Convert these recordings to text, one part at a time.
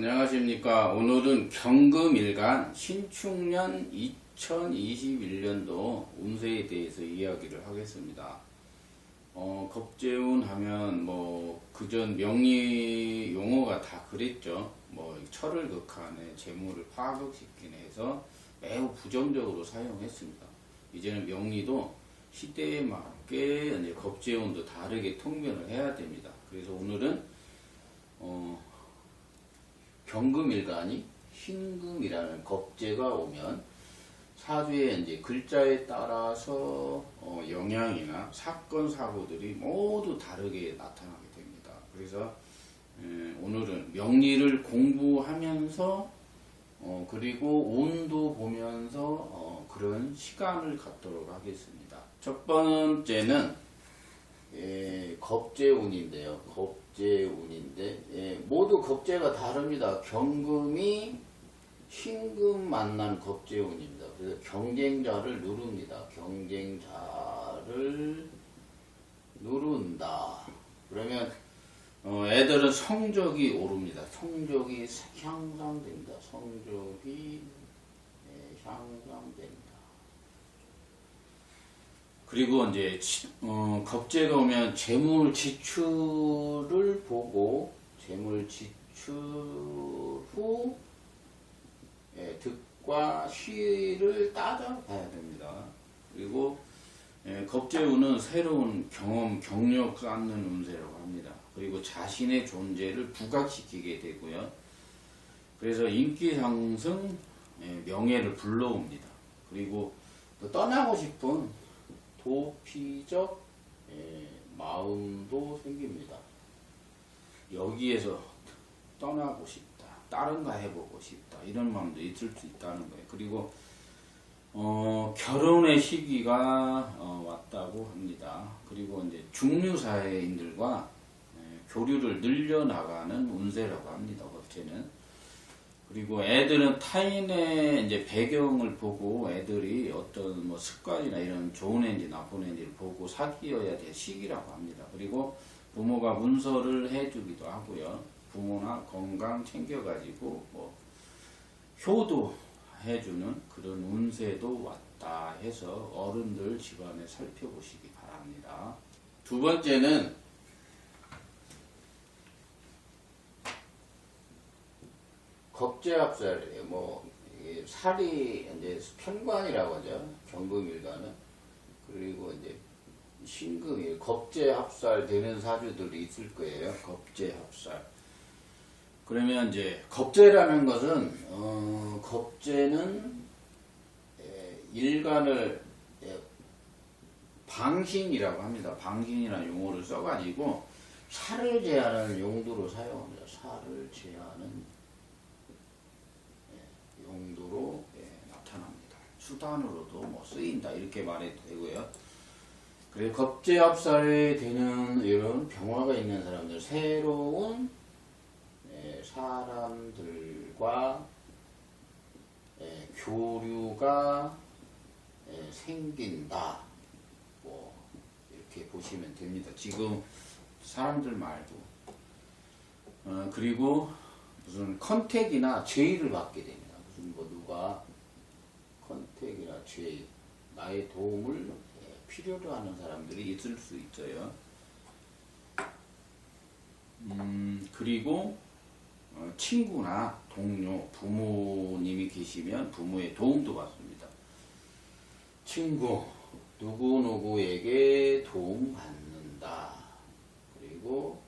안녕하십니까. 오늘은 경금일간 신축년 2021년도 운세에 대해서 이야기를 하겠습니다. 겁재운 하면 그전 명리 용어가 다 그랬죠. 철을 극한해 재물을 파극시키네 해서 매우 부정적으로 사용했습니다. 이제는 명리도 시대에 맞게 이제 겁재운도 다르게 통변을 해야 됩니다. 그래서 오늘은 경금일간이 신금이라는 겁재가 오면 사주의 이제 글자에 따라서 영향이나 사건 사고들이 모두 다르게 나타나게 됩니다. 그래서 오늘은 명리를 공부하면서 그리고 운도 보면서 그런 시간을 갖도록 하겠습니다. 첫 번째는 겁재운인데요. 겁재운인데 모두 겁재가 다릅니다. 경금이 신금 만난 겁재운입니다. 그래서 경쟁자를 누릅니다. 경쟁자를 누른다. 그러면 애들은 성적이 오릅니다. 성적이 향상됩니다. 성적이 향상됩니다. 그리고 이제 겁재가 오면 재물 지출을 보고 재물 지출 후 득과 실을 따져봐야 됩니다. 그리고 겁재운은 새로운 경험, 경력 쌓는 운세라고 합니다. 그리고 자신의 존재를 부각시키게 되고요. 그래서 인기 상승, 명예를 불러옵니다. 그리고 또 떠나고 싶은 도피적 마음도 생깁니다. 여기에서 떠나고 싶다, 다른 거 해보고 싶다, 이런 마음도 있을 수 있다는 거예요. 그리고 결혼의 시기가 왔다고 합니다. 그리고 이제 중류사회인들과 교류를 늘려나가는 운세라고 합니다. 겁재는. 그리고 애들은 타인의 이제 배경을 보고 애들이 어떤 습관이나 이런 좋은 애인지 나쁜 애인지를 보고 사귀어야 될 시기라고 합니다. 그리고 부모가 문서를 해주기도 하고요. 부모나 건강 챙겨가지고 효도해주는 그런 운세도 왔다 해서 어른들 집안에 살펴보시기 바랍니다. 두 번째는 겁재합살이에요. 살이 이제 편관이라고 하죠. 경금일간은. 그리고 이제 신금이 겁재합살 되는 사주들이 있을 거예요. 겁재합살. 그러면 이제 겁재라는 것은 겁재는 일간을 방신이라고 합니다. 방신이라는 용어를 써가지고 살을 제하는 용도로 사용합니다. 살을 제하는 용도로 나타납니다. 수단으로도 쓰인다 이렇게 말해도 되고요. 그래서 겁재합살이 되는 이런 병화가 있는 사람들, 새로운 사람들과 교류가 생긴다. 이렇게 보시면 됩니다. 지금 사람들 말고 그리고 무슨 컨택이나 제의를 받게 됩니다. 무슨 누가 컨택이나 제의, 나의 도움을 필요로 하는 사람들이 있을 수 있어요. 그리고 친구나 동료, 부모님이 계시면 부모의 도움도 받습니다. 친구, 누구누구에게 도움 받는다. 그리고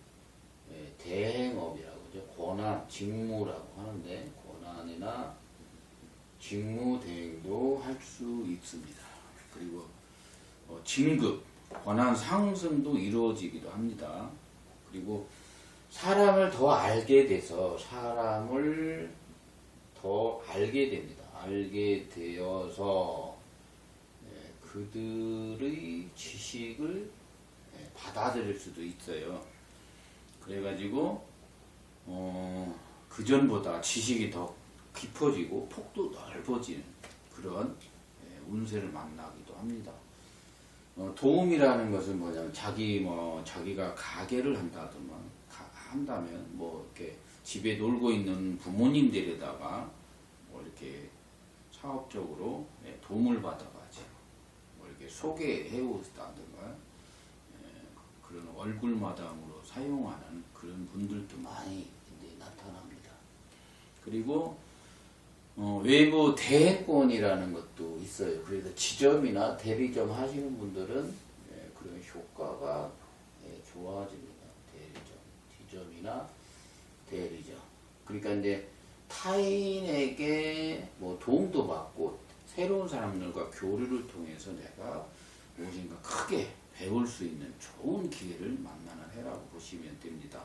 대행업이라고 하죠. 권한, 직무라고 하는데 권한이나 직무 대행도 할 수 있습니다. 그리고 진급, 권한 상승도 이루어지기도 합니다. 그리고 사람을 더 알게 돼서 사람을 더 알게 됩니다. 알게 되어서 그들의 지식을 받아들일 수도 있어요. 그래가지고 그전보다 지식이 더 깊어지고 폭도 넓어지는 그런 운세를 만나기도 합니다. 도움이라는 것은 뭐냐면 자기가 가게를 한다면 이렇게 집에 놀고 있는 부모님들에다가 뭐 이렇게 사업적으로 도움을 받아가지고 뭐 이렇게 소개해 오다든가 그런 얼굴 마담으로 사용하는 그런 분들도 많이 이제 나타납니다. 그리고 외부 대행권이라는 것도 있어요. 그래서 지점이나 대리점 하시는 분들은 그런 효과가 좋아집니다. 대리점, 지점이나 대리점. 그러니까 이제 타인에게 뭐 도움도 받고 새로운 사람들과 교류를 통해서 내가 무엇인가 크게 배울 수 있는 좋은 기회를 만나는 해라고 보시면 됩니다.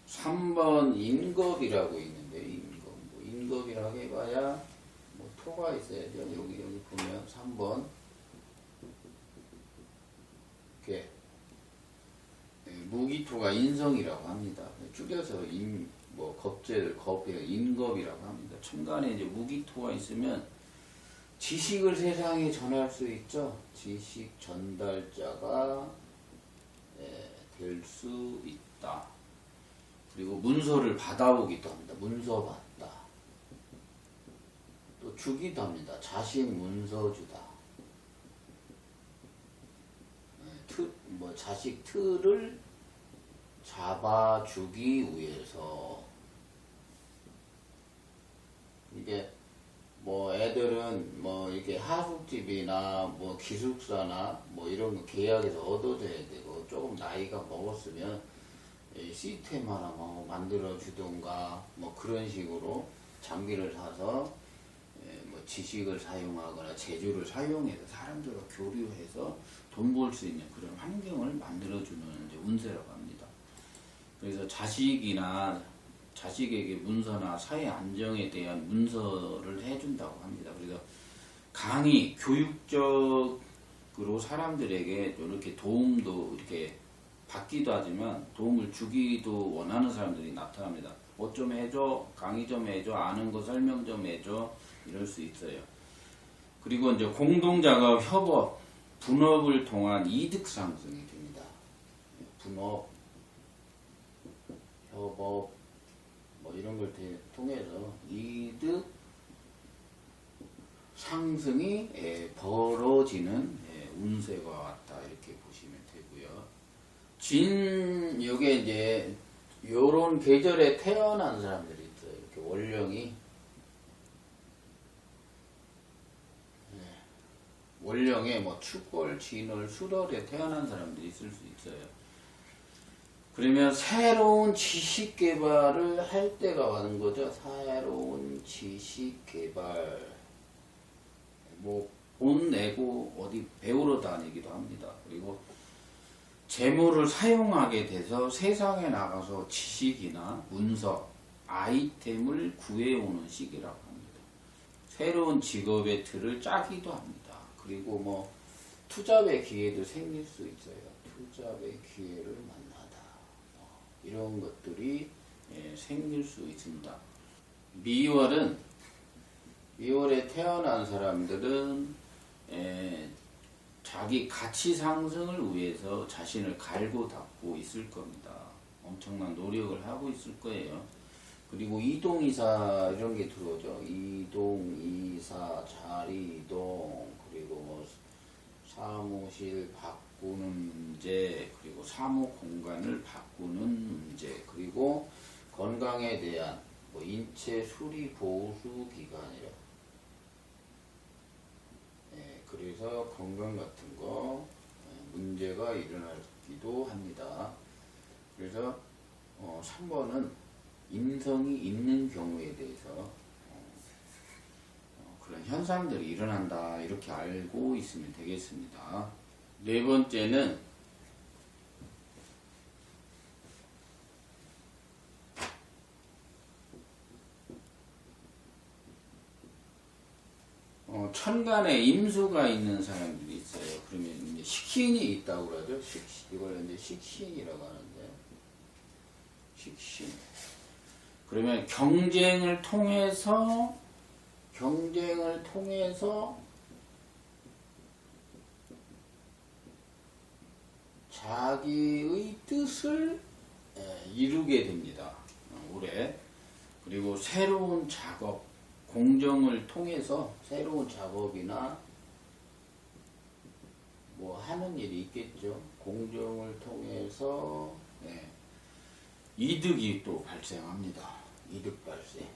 3번 인겁이라고 있는데 인겁이라고 해봐야 뭐 토가 있어야죠. 여기 보면 3번 이렇게 무기토가 인성이라고 합니다. 줄여서 뭐 겁재를 인겁이라고 합니다. 천간에 이제 무기토가 있으면 지식을 세상에 전할 수 있죠. 지식 전달자가 될 수 있다. 그리고 문서를 받아오기도 합니다. 문서 받다. 또 주기도 합니다. 자식 문서 주다. 자식 틀을 잡아주기 위해서 이게 뭐 애들은 뭐 이렇게 하숙집이나 뭐 기숙사나 뭐 이런 거 계약해서 얻어줘야 되고 조금 나이가 먹었으면 시스템 하나 뭐 만들어 주던가 뭐 그런 식으로 장비를 사서 뭐 지식을 사용하거나 재주를 사용해서 사람들과 교류해서 돈 벌 수 있는 그런 환경을 만들어주는 이제 운세라고 합니다. 그래서 자식에게 문서나 사회 안정에 대한 문서를 해준다고 합니다. 그래서 강의, 교육적으로 사람들에게 이렇게 도움도 이렇게 받기도 하지만 도움을 주기도 원하는 사람들이 나타납니다. 뭐 좀 해줘, 강의 좀 해줘, 아는 거 설명 좀 해줘, 이럴 수 있어요. 그리고 이제 공동작업, 협업, 분업을 통한 이득 상승이 됩니다. 분업, 협업, 뭐 이런 걸 통해서 이득 상승이 벌어지는 운세가 왔다 이렇게 보시면 되고요. 요게 이제 요런 계절에 태어난 사람들이 있어요. 이렇게 월령이 월령에 뭐 축월, 진월, 술월에 태어난 사람들이 있을 수 있어요. 그러면 새로운 지식 개발을 할 때가 와는 거죠. 새로운 지식 개발. 뭐 돈 내고 어디 배우러 다니기도 합니다. 그리고 재물을 사용하게 돼서 세상에 나가서 지식이나 문서, 아이템을 구해오는 시기라고 합니다. 새로운 직업의 틀을 짜기도 합니다. 그리고 뭐 투잡의 기회도 생길 수 있어요. 투잡의 기회를 만나다. 이런 것들이 생길 수 있습니다. 미월에 태어난 사람들은 자기 가치 상승을 위해서 자신을 갈고 닦고 있을 겁니다. 엄청난 노력을 하고 있을 거예요. 그리고 이동이사 이런 게 들어오죠. 이동이사, 자리이동, 그리고 뭐 사무실 바꾸는 문제, 그리고 사무 공간을 바꾸는 문제, 그리고 건강에 대한 뭐 인체 수리 보수 기간이라. 그래서 건강 같은 거 문제가 일어나기도 합니다. 그래서 3번은 인성이 있는 경우에 대해서 그런 현상들이 일어난다 이렇게 알고 있으면 되겠습니다. 네 번째는 천간에 임수가 있는 사람들이 있어요. 그러면 이제 식신이 있다고 그러죠. 이걸 이제 식신이라고 하는데, 식신. 그러면 경쟁을 통해서 자기의 뜻을 이루게 됩니다. 올해. 그리고 새로운 작업, 공정을 통해서 새로운 작업이나 뭐 하는 일이 있겠죠. 공정을 통해서 이득이 또 발생합니다. 이득 발생.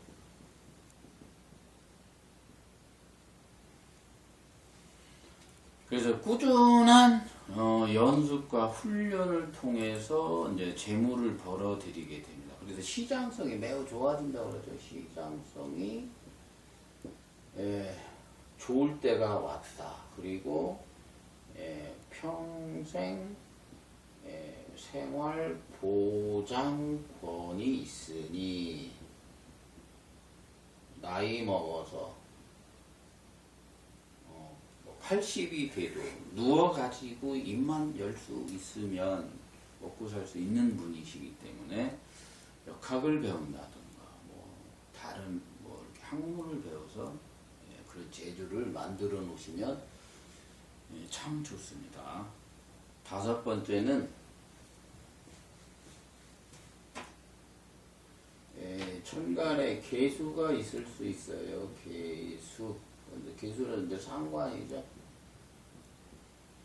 그래서 꾸준한 연습과 훈련을 통해서 이제 재물을 벌어들이게 됩니다. 그래서 시장성이 매우 좋아진다고 그러죠. 시장성이 좋을 때가 왔다. 그리고 평생 생활 보장권이 있으니 나이 먹어서 80이 돼도 누워가지고 입만 열 수 있으면 먹고 살 수 있는 분이시기 때문에 역학을 배운다든가 뭐 다른 뭐 이렇게 학문을 배워서 그런 재주를 만들어 놓으시면 참 좋습니다. 5번째는 천간에 계수가 있을 수 있어요. 계수. 계수는 이제 상관이죠.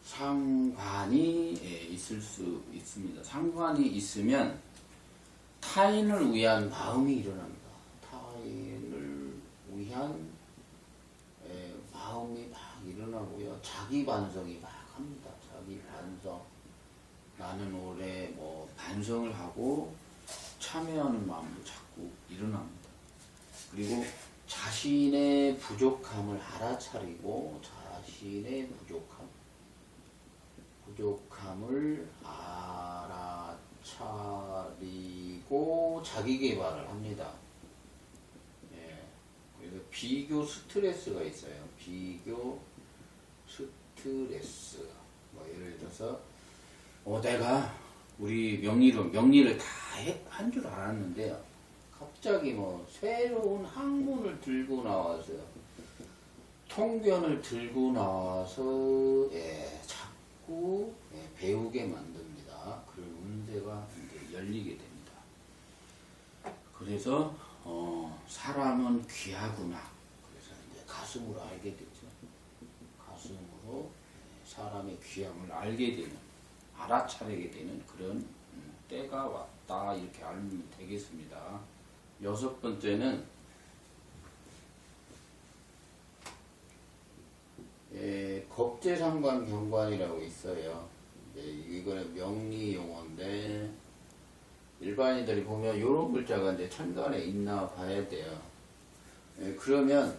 상관이 있을 수 있습니다. 상관이 있으면 타인을 위한 마음이 일어납니다. 타인을 위한 마음이 막 일어나고요. 자기 반성이 막 합니다. 자기 반성. 나는 올해 뭐 반성을 하고 참여하는 마음도 자꾸 일어납니다. 그리고 자신의 부족함을 알아차리고 자신의 부족함을 알아차리고 자기 개발을 합니다. 그래서 비교 스트레스가 있어요. 비교 스트레스. 뭐 예를 들어서 내가 우리 명리를 다 한 줄 알았는데요. 갑자기 뭐 새로운 학문을 들고 나와서 통변을 들고 나와서 자꾸 배우게 만듭니다. 그런 운세가 이제 열리게 됩니다. 그래서 사람은 귀하구나. 그래서 이제 가슴으로 알게 되죠. 가슴으로 사람의 귀함을 알게 되는, 알아차리게 되는 그런 때가 왔다 이렇게 알면 되겠습니다. 6번째는 겁재상관 경관이라고 있어요. 이거는 명리 용어인데 일반인들이 보면 이런 글자가 이제 천간에 있나 봐야 돼요. 그러면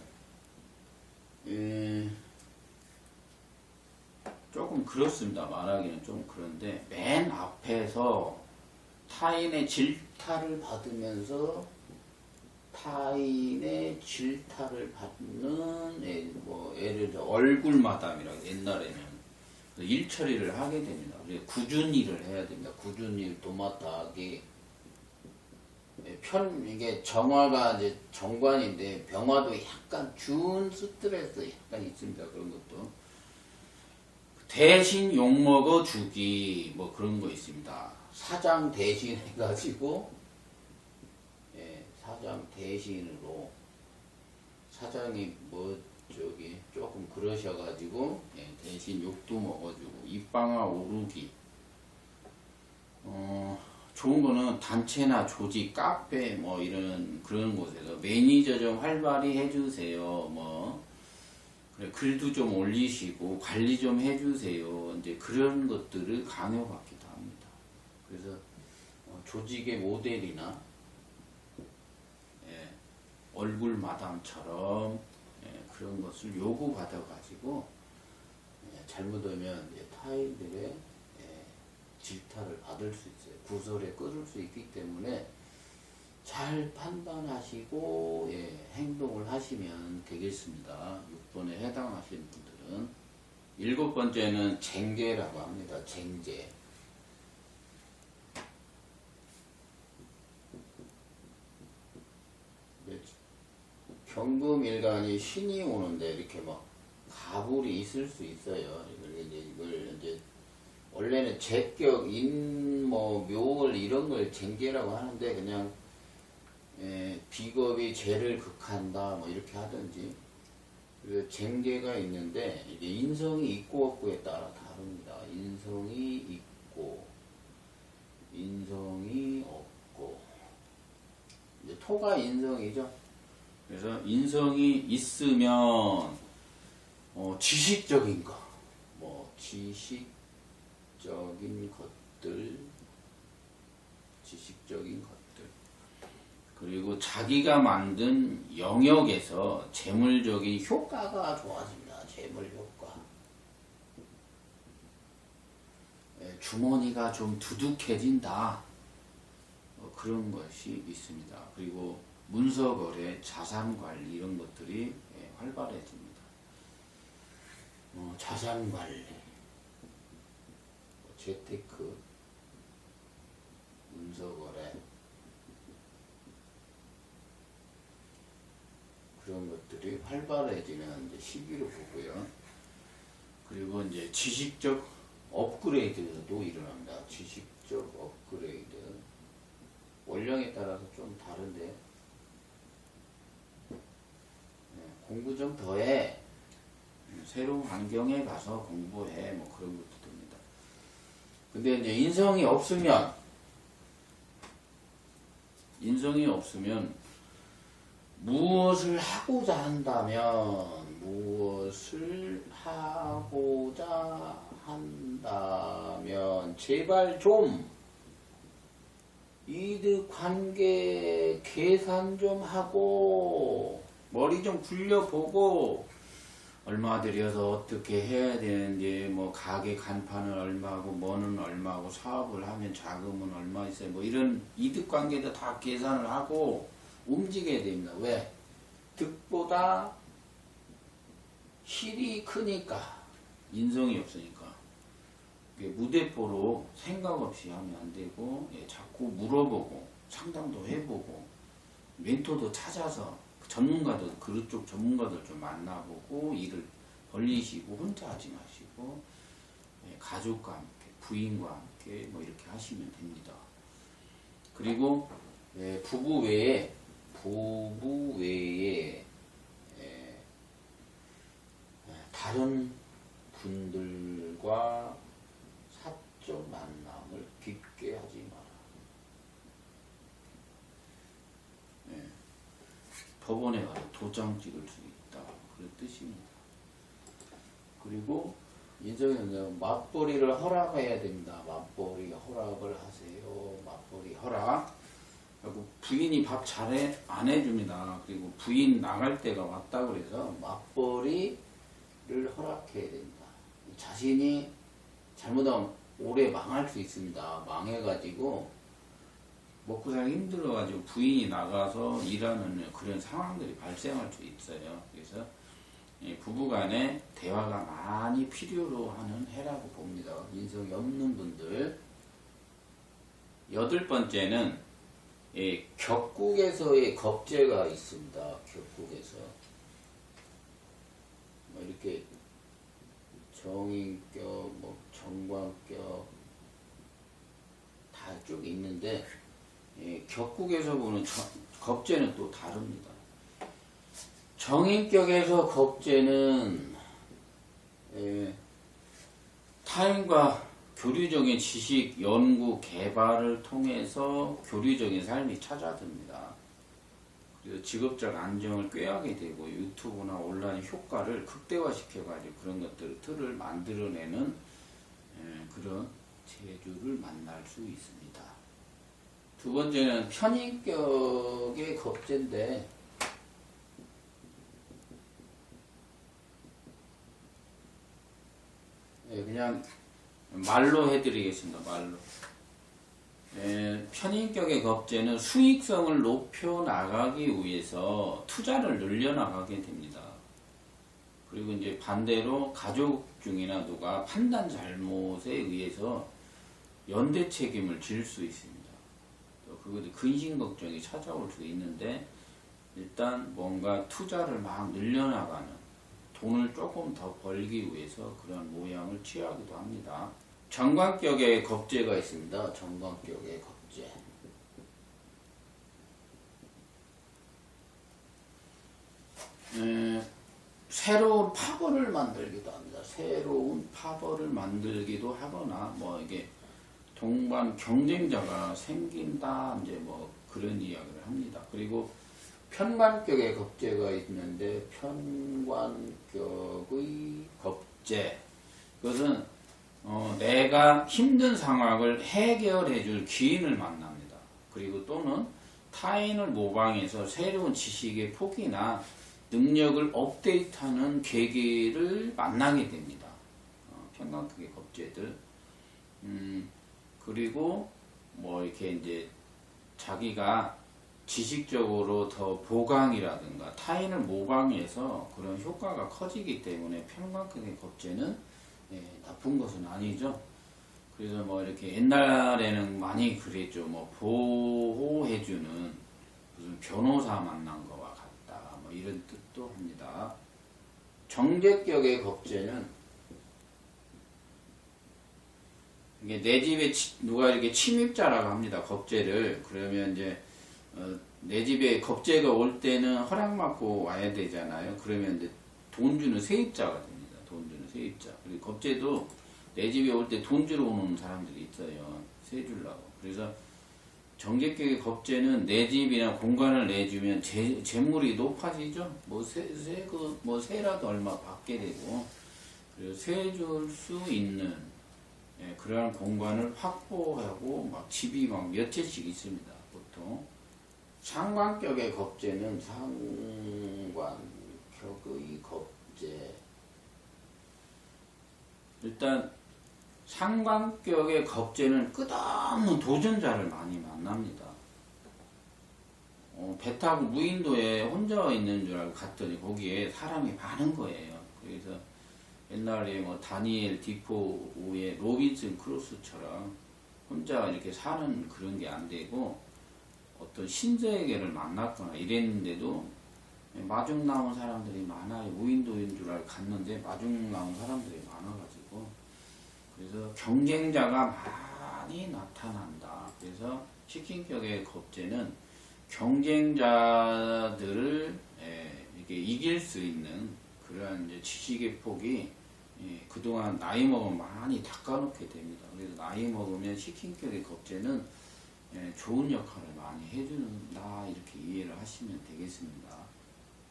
조금 그렇습니다. 말하기는 좀 그런데 맨 앞에서 타인의 질타를 받으면서 타인의 질타를 받는 뭐 예를 들어 얼굴 마담이라고 옛날에는 일 처리를 하게 됩니다. 굳은 일을 해야 됩니다. 굳은 일 도맡아하기. 이게 정화가 이제 정관인데 병화도 약간 준 스트레스 약간 있습니다. 그런 것도. 대신 욕먹어 주기 뭐 그런 거 있습니다. 사장 대신 해가지고 사장 대신으로 사장이 뭐 저기 조금 그러셔가지고 대신 욕도 먹어주고 입방아 오르기. 좋은 거는 단체나 조직, 카페 뭐 이런 그런 곳에서 매니저 좀 활발히 해주세요. 뭐 그래 글도 좀 올리시고 관리 좀 해주세요. 이제 그런 것들을 강요받기도 합니다. 그래서 조직의 모델이나 얼굴 마담처럼 그런 것을 요구받아가지고 잘못하면 타인들의 질타를 받을 수 있어요. 구설에 끌을 수 있기 때문에 잘 판단하시고 행동을 하시면 되겠습니다. 6번에 해당하시는 분들은. 7번째는 쟁제라고 합니다. 쟁제. 경금일간이 신이 오는데 이렇게 막 가불이 있을 수 있어요. 이걸 이제 원래는 제격, 인, 뭐 묘월 이런 걸 쟁제라고 하는데 그냥 비겁이 죄를 극한다 뭐 이렇게 하든지, 그리고 쟁계가 있는데 이게 인성이 있고 없고에 따라 다릅니다. 인성이 있고 인성이 없고, 이제 토가 인성이죠. 그래서 인성이 있으면 지식적인 거, 뭐 지식적인 것들, 그리고 자기가 만든 영역에서 재물적인 효과가 좋아집니다. 재물 효과. 주머니가 좀 두둑해진다. 그런 것이 있습니다. 그리고 문서거래, 자산관리 이런 것들이 활발해집니다. 자산관리, 재테크, 문서거래 그런 것들이 활발해지는 이제 시기로 보고요. 그리고 이제 지식적 업그레이드도 일어납니다. 지식적 업그레이드. 원령에 따라서 좀 다른데, 공부 좀 더해, 새로운 환경에 가서 공부해, 뭐 그런 것도 됩니다. 근데 이제 인성이 없으면 무엇을 하고자 한다면 제발 좀 이득 관계 계산 좀 하고 머리 좀 굴려보고, 얼마 들여서 어떻게 해야 되는지, 뭐 가게 간판은 얼마고 뭐는 얼마고, 사업을 하면 자금은 얼마 있어요, 뭐 이런 이득 관계도 다 계산을 하고 움직여야 됩니다. 왜? 득보다 실이 크니까, 인성이 없으니까. 무대뽀로 생각 없이 하면 안 되고, 자꾸 물어보고 상담도 해보고 멘토도 찾아서 전문가들, 그쪽 전문가들 좀 만나보고 일을 벌리시고, 혼자 하지 마시고 가족과 함께, 부인과 함께 뭐 이렇게 하시면 됩니다. 그리고 부부 외에 다른 분들과 사적 만남을 깊게 하지 마라. 법원에 가서 도장 찍을 수 있다, 그런 뜻입니다. 그리고 인성에는 맞벌이를 허락해야 됩니다. 맞벌이 허락을 하세요. 맞벌이 허락. 그리고 부인이 밥 잘해 안 해줍니다. 그리고 부인 나갈 때가 왔다 그래서 맞벌이를 허락해야 됩니다. 자신이 잘못하면 오래 망할 수 있습니다. 망해가지고 먹고 살기 힘들어가지고 부인이 나가서 일하는 그런 상황들이 발생할 수 있어요. 그래서 부부간에 대화가 많이 필요로 하는 해라고 봅니다. 인성이 없는 분들. 8번째는 격국에서의 겁재가 있습니다. 격국에서 이렇게 정인격, 뭐 정관격 다 쭉 있는데, 격국에서 보는 겁재는 또 다릅니다. 정인격에서 겁재는 타인과 교류적인 지식, 연구, 개발을 통해서 교류적인 삶이 찾아듭니다. 그래서 직업적 안정을 꾀하게 되고, 유튜브나 온라인 효과를 극대화시켜가지고 그런 것들을 틀을 만들어내는 그런 재주를 만날 수 있습니다. 두 번째는 편인격의 겁재인데, 그냥 말로 해드리겠습니다. 말로. 편인격의 겁재는 수익성을 높여 나가기 위해서 투자를 늘려나가게 됩니다. 그리고 이제 반대로 가족 중이나 누가 판단 잘못에 의해서 연대 책임을 질 수 있습니다. 또 그것도 근심 걱정이 찾아올 수 있는데, 일단 뭔가 투자를 막 늘려나가는, 돈을 조금 더 벌기 위해서 그런 모양을 취하기도 합니다. 정관격의 겁재가 있습니다. 정관격의 겁재. 새로운 파벌을 만들기도 합니다. 새로운 파벌을 만들기도 하거나 뭐 이게 동반 경쟁자가 생긴다 이제 뭐 그런 이야기를 합니다. 그리고 편관격의 겁재가 있는데 편관격의 겁재 그것은 내가 힘든 상황을 해결해 줄 기인을 만납니다. 그리고 또는 타인을 모방해서 새로운 지식의 폭이나 능력을 업데이트하는 계기를 만나게 됩니다. 편관격의 겁재들. 그리고 뭐 이렇게 이제 자기가 지식적으로 더 보강이라든가 타인을 모방해서 그런 효과가 커지기 때문에 편관격의 겁재는 나쁜 것은 아니죠. 그래서 뭐 이렇게 옛날에는 많이 그랬죠. 뭐 보호해주는 무슨 변호사 만난 거와 같다. 뭐 이런 뜻도 합니다. 정제격의 겁재는 이게 내 집에 누가 이렇게 침입자라고 합니다. 겁재를. 그러면 이제 내 집에 겁재가 올 때는 허락받고 와야 되잖아요. 그러면 이제 돈 주는 세입자가 됩니다. 돈 주는 세입자. 그리고 겁재도 내 집에 올 때 돈 주러 오는 사람들이 있어요. 세 주려고. 그래서 정제격의 겁재는 내 집이나 공간을 내주면 재물이 높아지죠. 뭐 세라도 얼마 받게 되고, 그래서 세 줄 수 있는 그러한 공간을 확보하고 막 집이 막 몇 채씩 있습니다. 보통 상관격의 겁재는 상관격의 겁재. 일단 상관격의 겁재는 끝없는 도전자를 많이 만납니다. 배 타고 무인도에 혼자 있는 줄 알고 갔더니 거기에 사람이 많은 거예요. 그래서 옛날에 뭐 다니엘 디포의 로빈슨 크루소처럼 혼자 이렇게 사는 그런 게 안 되고 어떤 신세계를 만났거나 이랬는데도 마중 나온 사람들이 많아요. 무인도인 줄 알고 갔는데 마중 나온 사람들이 많아가지고 그래서 경쟁자가 많이 나타난다. 그래서 시킨격의 겁재는 경쟁자들을 이렇게 이길 수 있는 그러한 이제 지식의 폭이 그동안 나이 먹으면 많이 닦아놓게 됩니다. 그래서 나이 먹으면 시킨격의 겁재는 좋은 역할을 많이 해준다 이렇게 이해를 하시면 되겠습니다.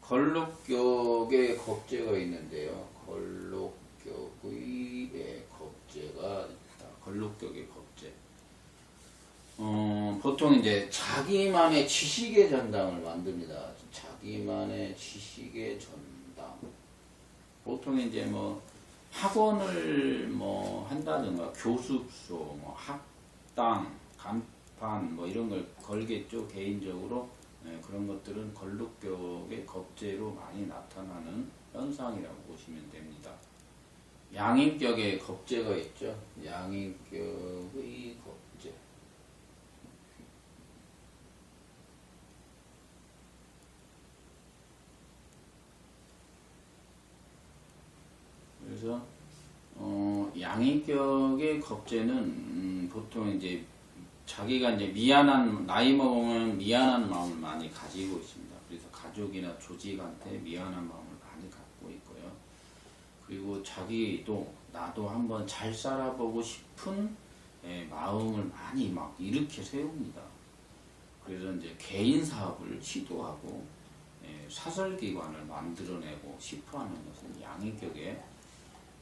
걸록격의 겁재가 있는데요. 걸록격의 겁재가 있다. 걸록격의 겁재. 보통 이제 자기만의 지식의 전당을 만듭니다. 자기만의 지식의 전당. 보통 이제 뭐 학원을 뭐 한다든가 교습소, 뭐 학당, 간판 뭐 이런 걸 걸겠죠. 개인적으로 그런 것들은 걸룩격의 겁재로 많이 나타나는 현상이라고 보시면 됩니다. 양인격의 겁재가 있죠. 양인격의 겁재. 그래서 양인격의 겁재는 보통 이제 자기가 이제 나이 먹으면 미안한 마음을 많이 가지고 있습니다. 그래서 가족이나 조직한테 미안한 마음을 많이 갖고 있고요. 그리고 자기도 나도 한번 잘 살아보고 싶은 마음을 많이 막 일으켜 세웁니다. 그래서 이제 개인 사업을 시도하고 사설기관을 만들어내고 싶어하는 것은 양인격의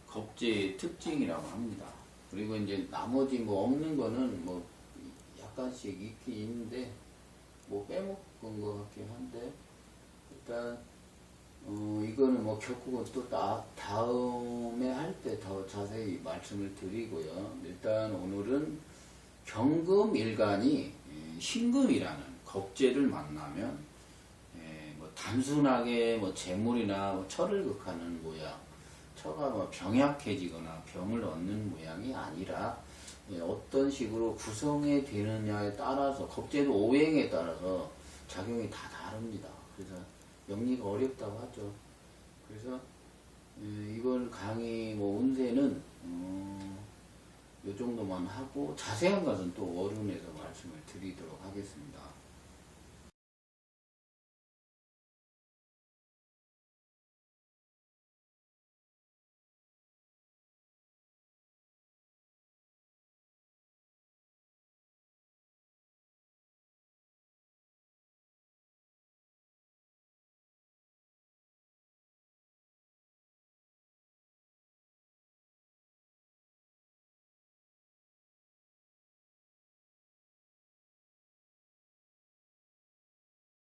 겁재의 특징이라고 합니다. 그리고 이제 나머지 뭐 없는 거는 뭐 약간씩 있긴 있는데 뭐 빼먹은 것 같긴 한데 일단 이거는 뭐 겪고 또 다음에 할 때 더 자세히 말씀을 드리고요. 일단 오늘은 경금일간이 신금이라는 겁재를 만나면 뭐 단순하게 뭐 재물이나 뭐 철을 극하는 모양, 처가 뭐 병약해지거나 병을 얻는 모양이 아니라 어떤 식으로 구성이 되느냐에 따라서 겁재도 오행에 따라서 작용이 다 다릅니다. 그래서 영리가 어렵다고 하죠. 그래서 이번 강의 뭐 운세는 요 정도만 하고 자세한 것은 또 월운에서 말씀을 드리도록 하겠습니다.